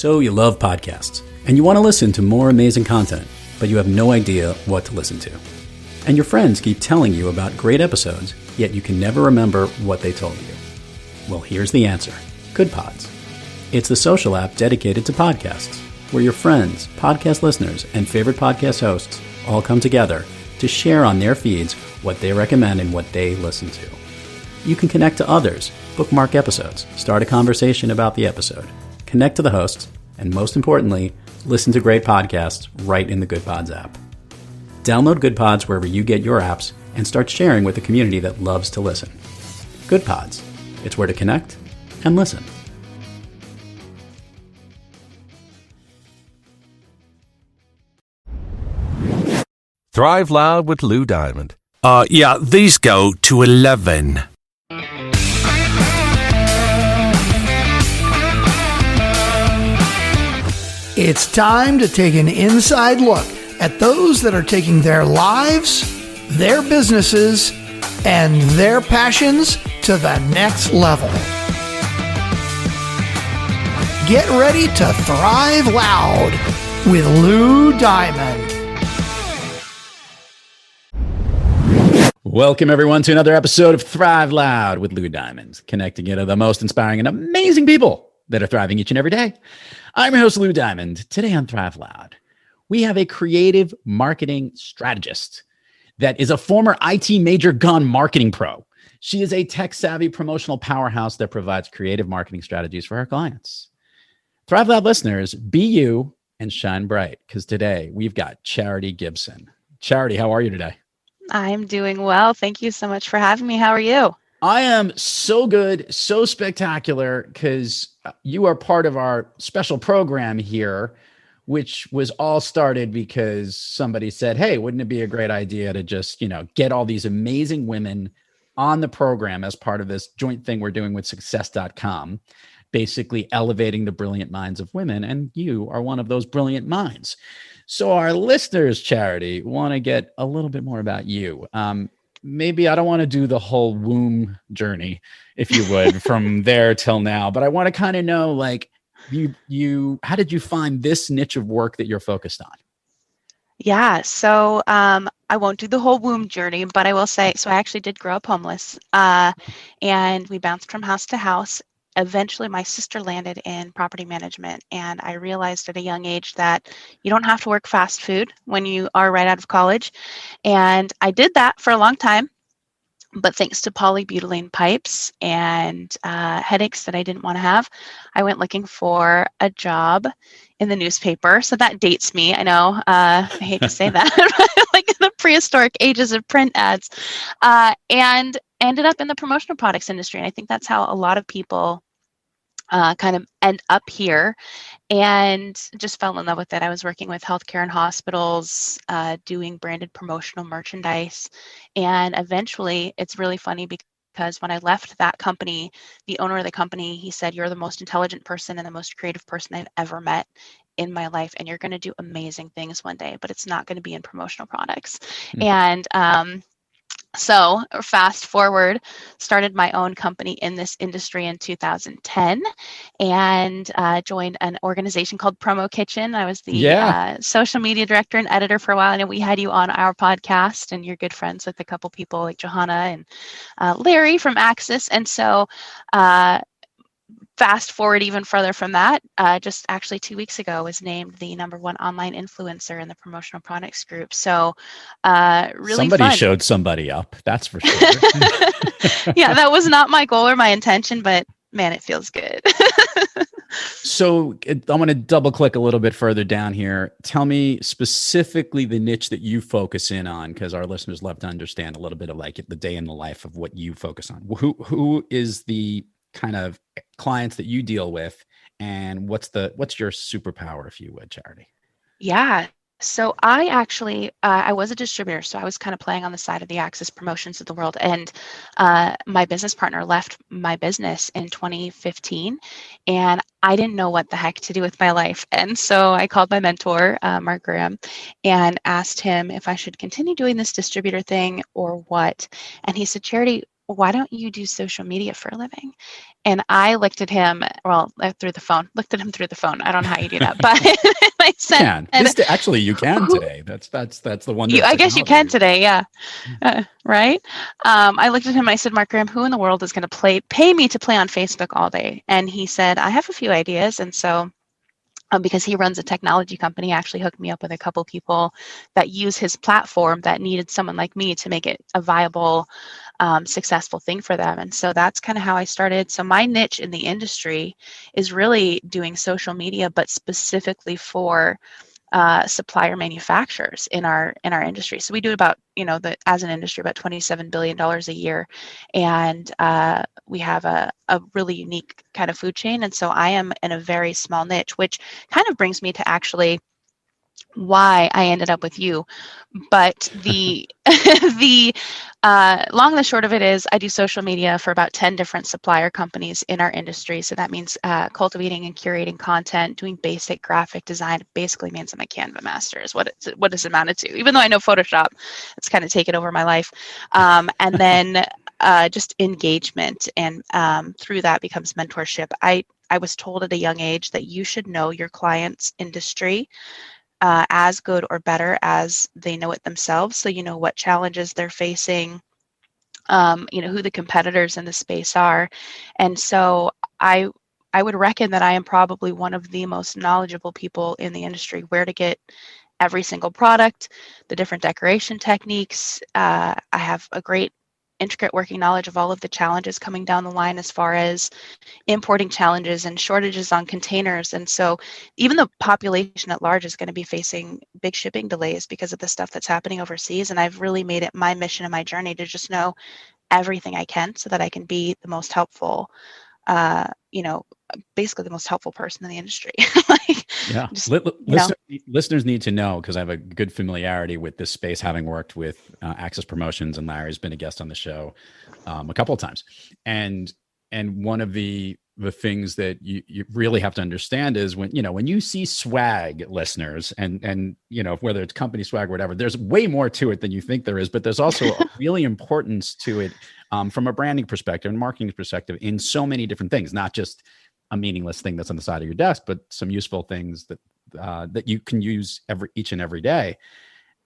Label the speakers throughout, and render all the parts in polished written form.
Speaker 1: So you love podcasts, and you want to listen to more amazing content, but you have no idea what to listen to. And your friends keep telling you about great episodes, yet you can never remember what they told you. Well, here's the answer. Good Pods. It's the social app dedicated to podcasts, where your friends, podcast listeners, and favorite podcast hosts all come together to share on their feeds what they recommend and what they listen to. You can connect to others, bookmark episodes, start a conversation about the episode, connect to the hosts, and most importantly, listen to great podcasts right in the Good Pods app. Download Good Pods wherever you get your apps and start sharing with a community that loves to listen. Good Pods. It's where to connect and listen.
Speaker 2: Thrive Loud with Lou Diamond.
Speaker 3: Yeah, these go to 11.
Speaker 4: It's time to take an inside look at those that are taking their lives, their businesses, and their passions to the next level. Get ready to thrive loud with Lou Diamond.
Speaker 1: Welcome, everyone, to another episode of Thrive Loud with Lou Diamond, connecting you to the most inspiring and amazing people that are thriving each and every day. I'm your host, Lou Diamond. Today on Thrive Loud, we have a creative marketing strategist that is a former IT major gone marketing pro. She is a tech-savvy promotional powerhouse that provides creative marketing strategies for her clients. Thrive Loud listeners, be you and shine bright, because today we've got Charity Gibson. Charity, how are you today?
Speaker 5: I'm doing well. Thank you so much for having me. How are you?
Speaker 1: I am so good, so spectacular, because you are part of our special program here, which was all started because somebody said, hey, wouldn't it be a great idea to just, get all these amazing women on the program as part of this joint thing we're doing with success.com, basically elevating the brilliant minds of women. And you are one of those brilliant minds. So our listeners, Charity, want to get a little bit more about you. Maybe I don't want to do the whole womb journey, if you would, from there till now, but I want to kind of know, like, how did you find this niche of work that you're focused on?
Speaker 5: Yeah, so I won't do the whole womb journey, but I will say, so I actually did grow up homeless, and we bounced from house to house. Eventually, my sister landed in property management, and I realized at a young age that you don't have to work fast food when you are right out of college. And I did that for a long time, but thanks to polybutylene pipes and headaches that I didn't want to have, I went looking for a job in the newspaper. So that dates me. I know, I hate to say that, like in the prehistoric ages of print ads, and ended up in the promotional products industry. And I think that's how a lot of people kind of end up here, and just fell in love with it. I was working with healthcare and hospitals, doing branded promotional merchandise. And eventually, it's really funny because when I left that company, the owner of the company, he said, you're the most intelligent person and the most creative person I've ever met in my life. And you're going to do amazing things one day, but it's not going to be in promotional products. And so fast forward, started my own company in this industry in 2010, and joined an organization called PromoKitchen. I was the social media director and editor for a while, and we had you on our podcast, and you're good friends with a couple people like Johanna and Larry from Axis. And so fast forward even further from that, just actually 2 weeks ago was named the #1 online influencer in the promotional products group. So really
Speaker 1: somebody
Speaker 5: fun.
Speaker 1: Showed somebody up, that's for sure.
Speaker 5: Yeah, that was not my goal or my intention, but man, it feels good.
Speaker 1: So I want to double click a little bit further down here. Tell me specifically the niche that you focus in on, because our listeners love to understand a little bit of like the day in the life of what you focus on. Who is the kind of clients that you deal with, and what's your superpower, if you would, Charity?
Speaker 5: Yeah. So I actually, I was a distributor, so I was kind of playing on the side of the Axis Promotions of the world. And my business partner left my business in 2015, and I didn't know what the heck to do with my life. And so I called my mentor, Mark Graham, and asked him if I should continue doing this distributor thing or what. And he said, Charity, why don't you do social media for a living? And I looked at him, well, through the phone, looked at him through the phone. I don't know how you do that, but I
Speaker 1: You
Speaker 5: said,
Speaker 1: can. Actually, you can
Speaker 5: who,
Speaker 1: today. That's the wonder of
Speaker 5: I guess you can
Speaker 1: technology.
Speaker 5: today. Yeah. Right. I looked at him and I said, Mark Graham, who in the world is going to pay me to play on Facebook all day? And he said, I have a few ideas. And so because he runs a technology company, he actually hooked me up with a couple people that use his platform that needed someone like me to make it a viable, successful thing for them. And so that's kind of how I started. So my niche in the industry is really doing social media, but specifically for supplier manufacturers in our industry. So we do about, as an industry, about $27 billion a year, and we have a really unique kind of food chain. And so I am in a very small niche, which kind of brings me to actually why I ended up with you. But the the long and the short of it is I do social media for about 10 different supplier companies in our industry. So that means cultivating and curating content, doing basic graphic design. It basically means I'm a Canva master is what it's amounted to. Even though I know Photoshop, it's kind of taken over my life. And then just engagement, and through that becomes mentorship. I was told at a young age that you should know your client's industry as good or better as they know it themselves. So you know what challenges they're facing, who the competitors in the space are. And so I I would reckon that I am probably one of the most knowledgeable people in the industry, where to get every single product, the different decoration techniques. I have a great intricate working knowledge of all of the challenges coming down the line as far as importing challenges and shortages on containers. And so even the population at large is going to be facing big shipping delays because of the stuff that's happening overseas. And I've really made it my mission and my journey to just know everything I can so that I can be the most helpful, uh, you know, basically the most helpful person in the industry. like,
Speaker 1: Yeah.
Speaker 5: just, you know,
Speaker 1: Listeners need to know, because I have a good familiarity with this space, having worked with Access Promotions, and Larry's been a guest on the show a couple of times. And one of the things that you really have to understand is when you see swag, listeners, and whether it's company swag or whatever, there's way more to it than you think there is. But there's also a really importance to it from a branding perspective and marketing perspective in so many different things, not just a meaningless thing that's on the side of your desk, but some useful things that you can use each and every day.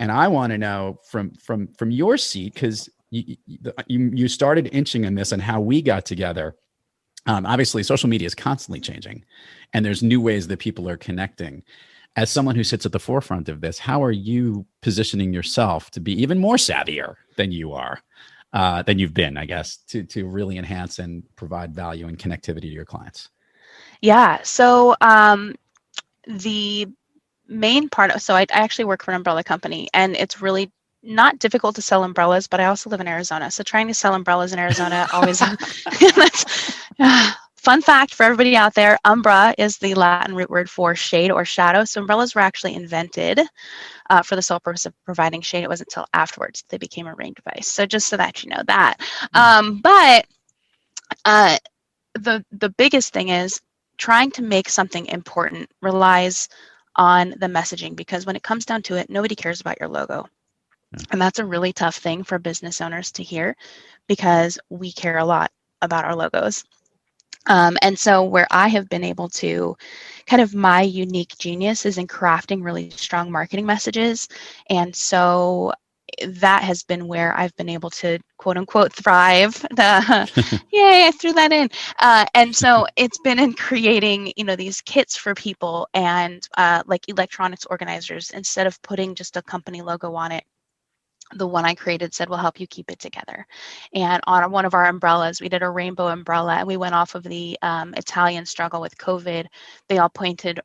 Speaker 1: And I want to know from your seat, because you started inching in this and how we got together. Obviously, social media is constantly changing, and there's new ways that people are connecting. As someone who sits at the forefront of this, how are you positioning yourself to be even more savvier than you are, than you've been, I guess, to really enhance and provide value and connectivity to your clients?
Speaker 5: yeah. So the main part so I actually work for an umbrella company, and it's really not difficult to sell umbrellas, but I also live in Arizona, so trying to sell umbrellas in Arizona always that's, fun fact for everybody out there: umbra is the Latin root word for shade or shadow. So umbrellas were actually invented for the sole purpose of providing shade. It wasn't until afterwards they became a rain device. So just so that you know that. But the biggest thing is trying to make something important relies on the messaging, because when it comes down to it, nobody cares about your logo. And that's a really tough thing for business owners to hear, because we care a lot about our logos. And so where I have been able to kind of my unique genius is in crafting really strong marketing messages. And so that has been where I've been able to quote unquote thrive. Yay, I threw that in. And so it's been in creating, these kits for people, and like electronics organizers. Instead of putting just a company logo on it, the one I created said, "Will help you keep it together." And on one of our umbrellas, we did a rainbow umbrella, and we went off of the Italian struggle with COVID. They all painted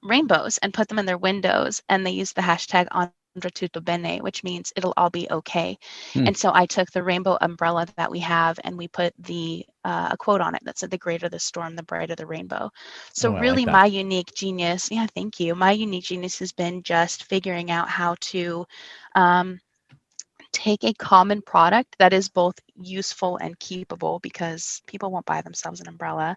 Speaker 5: rainbows and put them in their windows, and they used the hashtag Andra tutto bene, which means it'll all be okay. And so I took the rainbow umbrella that we have, and we put a quote on it that said, "The greater the storm, the brighter the rainbow." So
Speaker 1: Oh, I
Speaker 5: really
Speaker 1: like that.
Speaker 5: my unique genius, yeah, thank you. My unique genius has been just figuring out how to take a common product that is both useful and keepable, because people won't buy themselves an umbrella,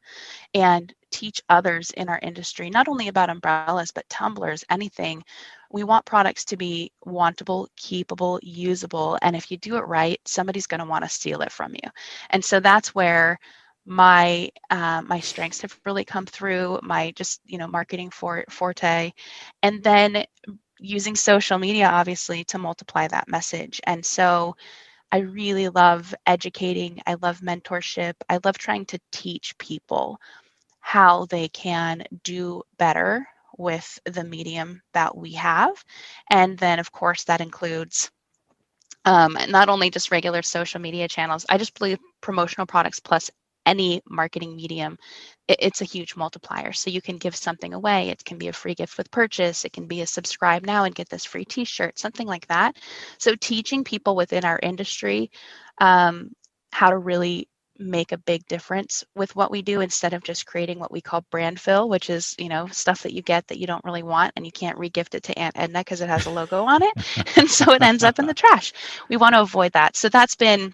Speaker 5: and teach others in our industry, not only about umbrellas, but tumblers, anything. We want products to be wantable, keepable, usable. And if you do it right, somebody's going to want to steal it from you. And so that's where my strengths have really come through, my just, marketing forte. And then using social media, obviously, to multiply that message. And so I really love educating. I love mentorship. I love trying to teach people how they can do better with the medium that we have. And then, of course, that includes not only just regular social media channels. I just believe promotional products plus any marketing medium, it's a huge multiplier. So you can give something away. It can be a free gift with purchase. It can be a subscribe now and get this free t-shirt, something like that. So teaching people within our industry how to really make a big difference with what we do, instead of just creating what we call brand fill, which is, stuff that you get that you don't really want and you can't regift it to Aunt Edna because it has a logo on it. And so it ends up in the trash. We want to avoid that. So that's been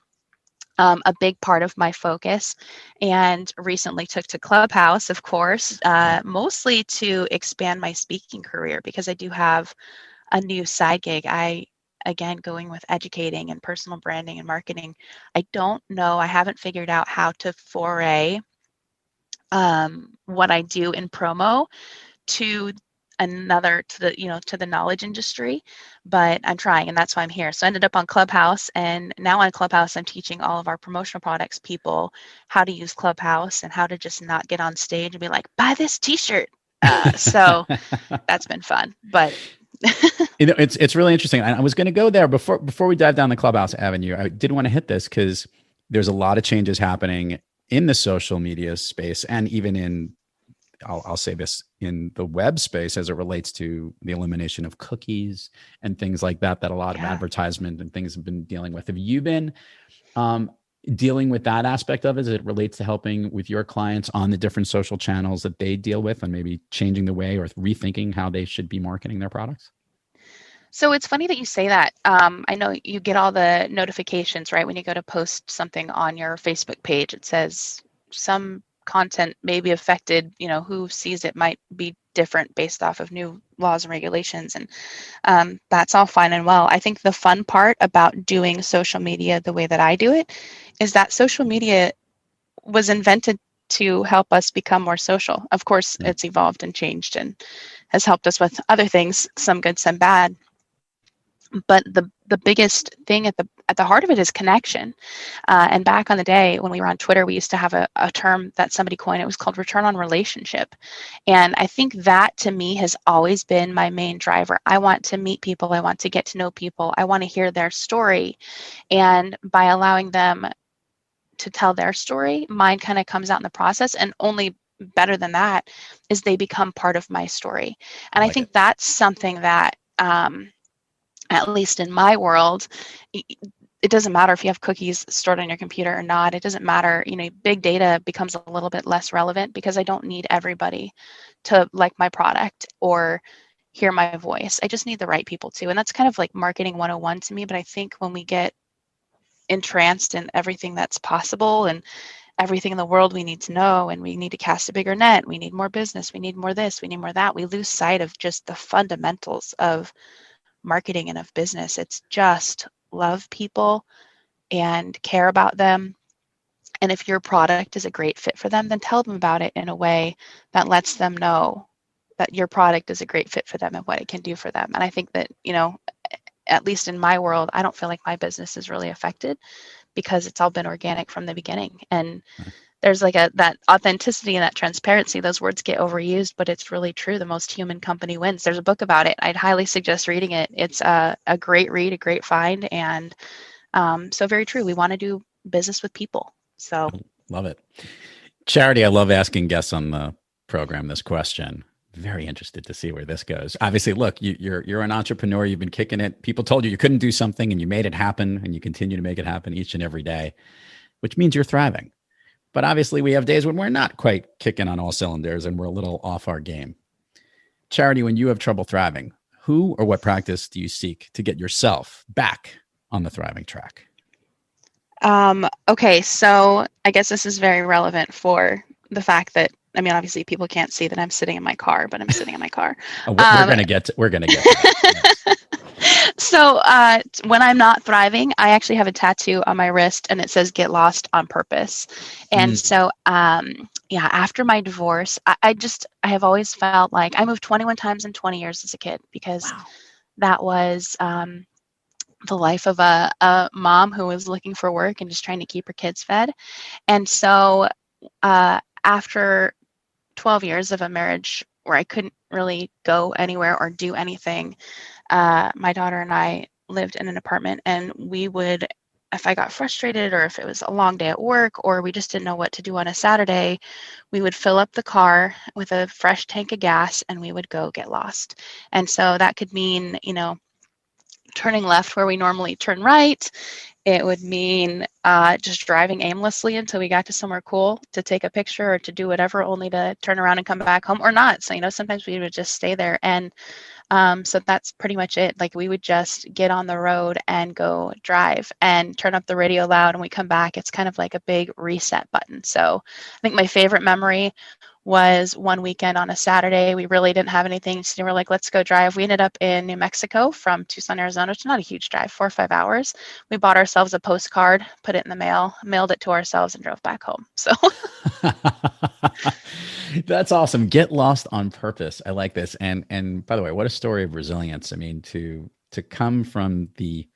Speaker 5: a big part of my focus, and recently took to Clubhouse, of course, mostly to expand my speaking career, because I do have a new side gig. Again, going with educating and personal branding and marketing. I don't know, I haven't figured out how to foray what I do in promo to the knowledge industry, but I'm trying, and that's why I'm here. So I ended up on Clubhouse, and now on Clubhouse, I'm teaching all of our promotional products people how to use Clubhouse and how to just not get on stage and be like, buy this t-shirt. So that's been fun, but
Speaker 1: it's really interesting. I was going to go there before we dive down the Clubhouse avenue. I did want to hit this because there's a lot of changes happening in the social media space, and even in, I'll say this, in the web space, as it relates to the elimination of cookies and things like that a lot of advertisement and things have been dealing with. Have you been dealing with that aspect of it as it relates to helping with your clients on the different social channels that they deal with, and maybe changing the way or rethinking how they should be marketing their products?
Speaker 5: So it's funny that you say that. I know you get all the notifications, right? When you go to post something on your Facebook page, it says some content may be affected, who sees it might be different based off of new laws and regulations. And that's all fine and well. I think the fun part about doing social media the way that I do it is that social media was invented to help us become more social. Of course, it's evolved and changed and has helped us with other things, some good, some bad. But the biggest thing at the heart of it is connection. And back on the day when we were on Twitter, we used to have a term that somebody coined. It was called return on relationship. And I think that, to me, has always been my main driver. I want to meet people. I want to get to know people. I want to hear their story. And by allowing them to tell their story, mine kind of comes out in the process. And only better than that is they become part of my story. And I think that's something that, at least in my world, it doesn't matter if you have cookies stored on your computer or not. It doesn't matter. Big data becomes a little bit less relevant, because I don't need everybody to like my product or hear my voice. I just need the right people too. And that's kind of like marketing 101 to me. But I think when we get entranced in everything that's possible and everything in the world we need to know, and we need to cast a bigger net, we need more business, we need more this, we need more that, we lose sight of just the fundamentals of marketing and of business. It's just love people and care about them. And if your product is a great fit for them, then tell them about it in a way that lets them know that your product is a great fit for them and what it can do for them. And I think that, at least in my world, I don't feel like my business is really affected, because it's all been organic from the beginning. And there's like that authenticity and that transparency. Those words get overused, but it's really true. The most human company wins. There's a book about it. I'd highly suggest reading it. It's a great read, a great find. And so very true. We want to do business with people. So
Speaker 1: love it. Charity, I love asking guests on the program this question. Very interested to see where this goes. Obviously, look, you're an entrepreneur. You've been kicking it. People told you couldn't do something, and you made it happen, and you continue to make it happen each and every day, which means you're thriving. But obviously, we have days when we're not quite kicking on all cylinders and we're a little off our game. Charity, when you have trouble thriving, who or what practice do you seek to get yourself back on the thriving track?
Speaker 5: Okay, so I guess this is very relevant for the fact that, I mean, obviously people can't see that I'm sitting in my car, but I'm sitting in my car.
Speaker 1: We're gonna get to that. Yes.
Speaker 5: So when I'm not thriving, I actually have a tattoo on my wrist and it says "Get lost on purpose." And so, yeah, after my divorce, I have always felt like I moved 21 times in 20 years as a kid because that was the life of a mom who was looking for work and just trying to keep her kids fed. And so after 12 years of a marriage where I couldn't really go anywhere or do anything, my daughter and I lived in an apartment, and we would, if I got frustrated or if it was a long day at work or we just didn't know what to do on a Saturday, we would fill up the car with a fresh tank of gas and we would go get lost. And so that could mean, turning left where we normally turn right. It would mean just driving aimlessly until we got to somewhere cool to take a picture or to do whatever, only to turn around and come back home or not. So, sometimes we would just stay there. And so that's pretty much it. Like, we would just get on the road and go drive and turn up the radio loud, and we come back. It's kind of like a big reset button. So I think my favorite memory was one weekend on a Saturday. We really didn't have anything, so we're like, let's go drive. We ended up in New Mexico from Tucson, Arizona, which is not a huge drive, 4 or 5 hours. We bought ourselves a postcard, put it in the mail, mailed it to ourselves, and drove back home. So
Speaker 1: that's awesome. Get lost on purpose. I like this. And by the way, what a story of resilience. I mean, to come from the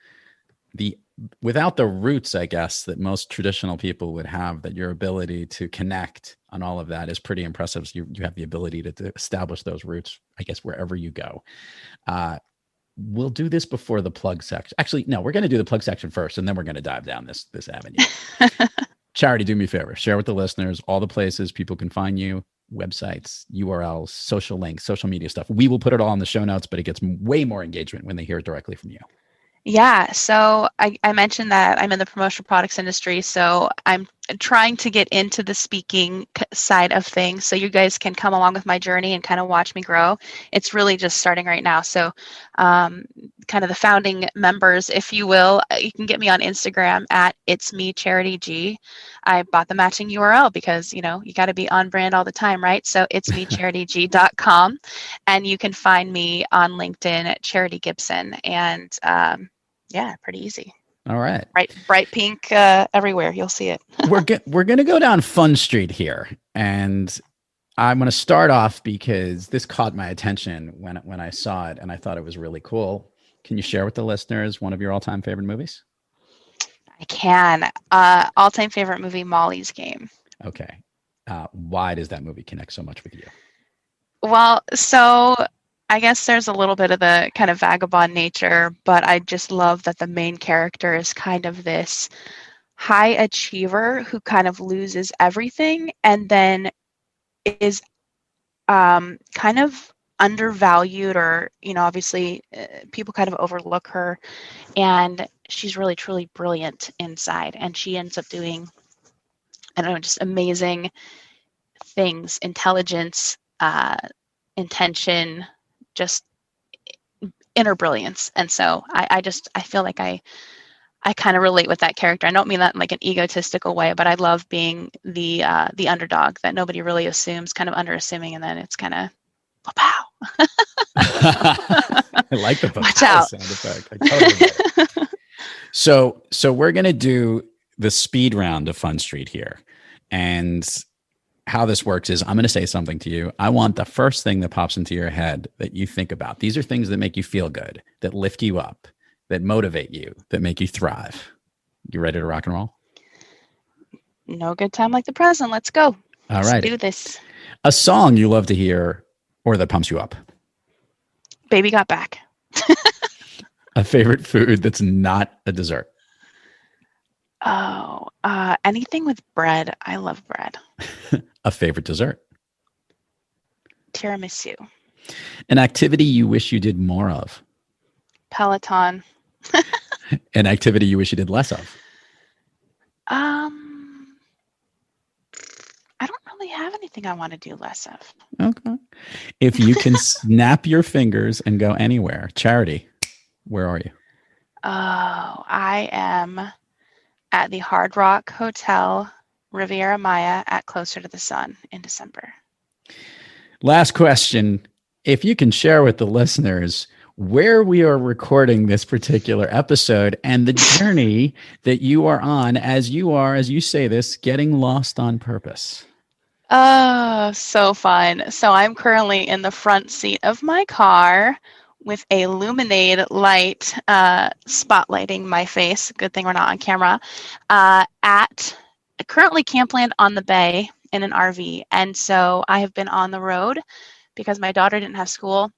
Speaker 1: without the roots, I guess, that most traditional people would have, that your ability to connect on all of that is pretty impressive. So you have the ability to establish those roots, I guess, wherever you go. We'll do this before the plug section. Actually, no, we're going to do the plug section first, and then we're going to dive down this avenue. Charity, do me a favor. Share with the listeners all the places people can find you, websites, URLs, social links, social media stuff. We will put it all in the show notes, but it gets way more engagement when they hear it directly from you.
Speaker 5: Yeah, so I mentioned that I'm in the promotional products industry, so I'm trying to get into the speaking side of things, so you guys can come along with my journey and kind of watch me grow. It's really just starting right now, so kind of the founding members, if you will, you can get me on Instagram at It's Me Charity G. I bought the matching URL because, you got to be on brand all the time, right? So it's mecharityg.com, and you can find me on LinkedIn at Charity Gibson, and yeah, pretty easy.
Speaker 1: All right.
Speaker 5: Bright pink everywhere. You'll see it.
Speaker 1: We're going to go down Fun Street here. And I'm going to start off because this caught my attention when I saw it, and I thought it was really cool. Can you share with the listeners one of your all-time favorite movies?
Speaker 5: I can. All-time favorite movie, Molly's Game.
Speaker 1: Okay. Why does that movie connect so much with you?
Speaker 5: Well, so I guess there's a little bit of the kind of vagabond nature, but I just love that the main character is kind of this high achiever who kind of loses everything and then is kind of undervalued, or, obviously people kind of overlook her, and she's really, truly brilliant inside, and she ends up doing, I don't know, just amazing things, intelligence, intention, just inner brilliance. And so I feel like I kind of relate with that character. I don't mean that in like an egotistical way, but I love being the underdog that nobody really assumes, kind of underassuming, and then it's kind of pow.
Speaker 1: I like the
Speaker 5: Watch out
Speaker 1: sound effect. I totally get it. So we're gonna do the speed round of Fun Street here, and how this works is I'm going to say something to you. I want the first thing that pops into your head that you think about. These are things that make you feel good, that lift you up, that motivate you, that make you thrive. You ready to rock and roll?
Speaker 5: No good time like the present. Let's go.
Speaker 1: All right.
Speaker 5: Let's do this.
Speaker 1: A song you love to hear or that pumps you up.
Speaker 5: Baby Got Back.
Speaker 1: A favorite food that's not a dessert.
Speaker 5: Oh, anything with bread. I love bread.
Speaker 1: A favorite dessert.
Speaker 5: Tiramisu.
Speaker 1: An activity you wish you did more of.
Speaker 5: Peloton.
Speaker 1: An activity you wish you did less of.
Speaker 5: I don't really have anything I want to do less of.
Speaker 1: Okay. If you can snap your fingers and go anywhere, Charity, where are you?
Speaker 5: I am at the Hard Rock Hotel Riviera Maya at Closer to the Sun in December.
Speaker 1: Last question. If you can share with the listeners where we are recording this particular episode and the journey that you are on as you say this, getting lost on purpose.
Speaker 5: Oh, so fun. So I'm currently in the front seat of my car with a Luminade light spotlighting my face. Good thing we're not on camera. At currently Campland on the Bay in an RV. And so I have been on the road because my daughter didn't have school.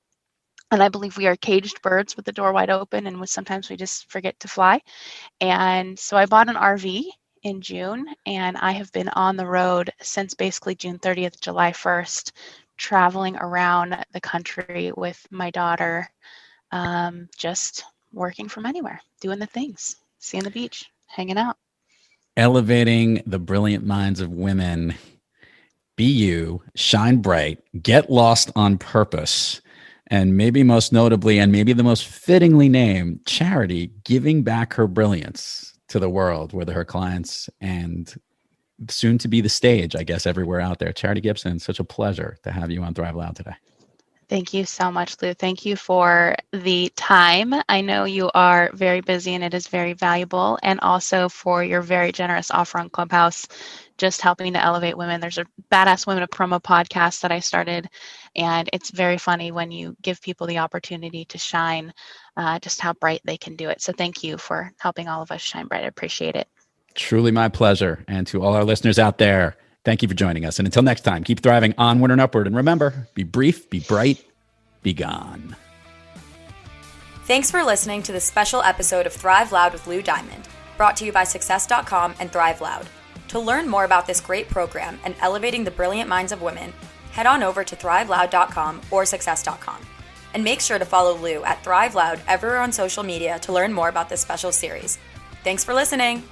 Speaker 5: And I believe we are caged birds with the door wide open, and sometimes we just forget to fly. And so I bought an RV in June, and I have been on the road since basically June 30th, July 1st, traveling around the country with my daughter, just working from anywhere, doing the things, seeing the beach, hanging out.
Speaker 1: Elevating the brilliant minds of women. Be you, shine bright, get lost on purpose. And maybe most notably, and maybe the most fittingly named, Charity, giving back her brilliance to the world with her clients and soon to be the stage, I guess, everywhere out there. Charity Gibson, such a pleasure to have you on Thrive Loud today.
Speaker 5: Thank you so much, Lou. Thank you for the time. I know you are very busy and it is very valuable, and also for your very generous offer on Clubhouse, just helping to elevate women. There's a Badass Women of Promo podcast that I started, and it's very funny when you give people the opportunity to shine, just how bright they can do it. So thank you for helping all of us shine bright. I appreciate it.
Speaker 1: Truly my pleasure. And to all our listeners out there, thank you for joining us. And until next time, keep thriving onward and upward. And remember, be brief, be bright, be gone.
Speaker 6: Thanks for listening to this special episode of Thrive Loud with Lou Diamond, brought to you by Success.com and Thrive Loud. To learn more about this great program and elevating the brilliant minds of women, head on over to thriveloud.com or Success.com. And make sure to follow Lou at Thrive Loud everywhere on social media to learn more about this special series. Thanks for listening.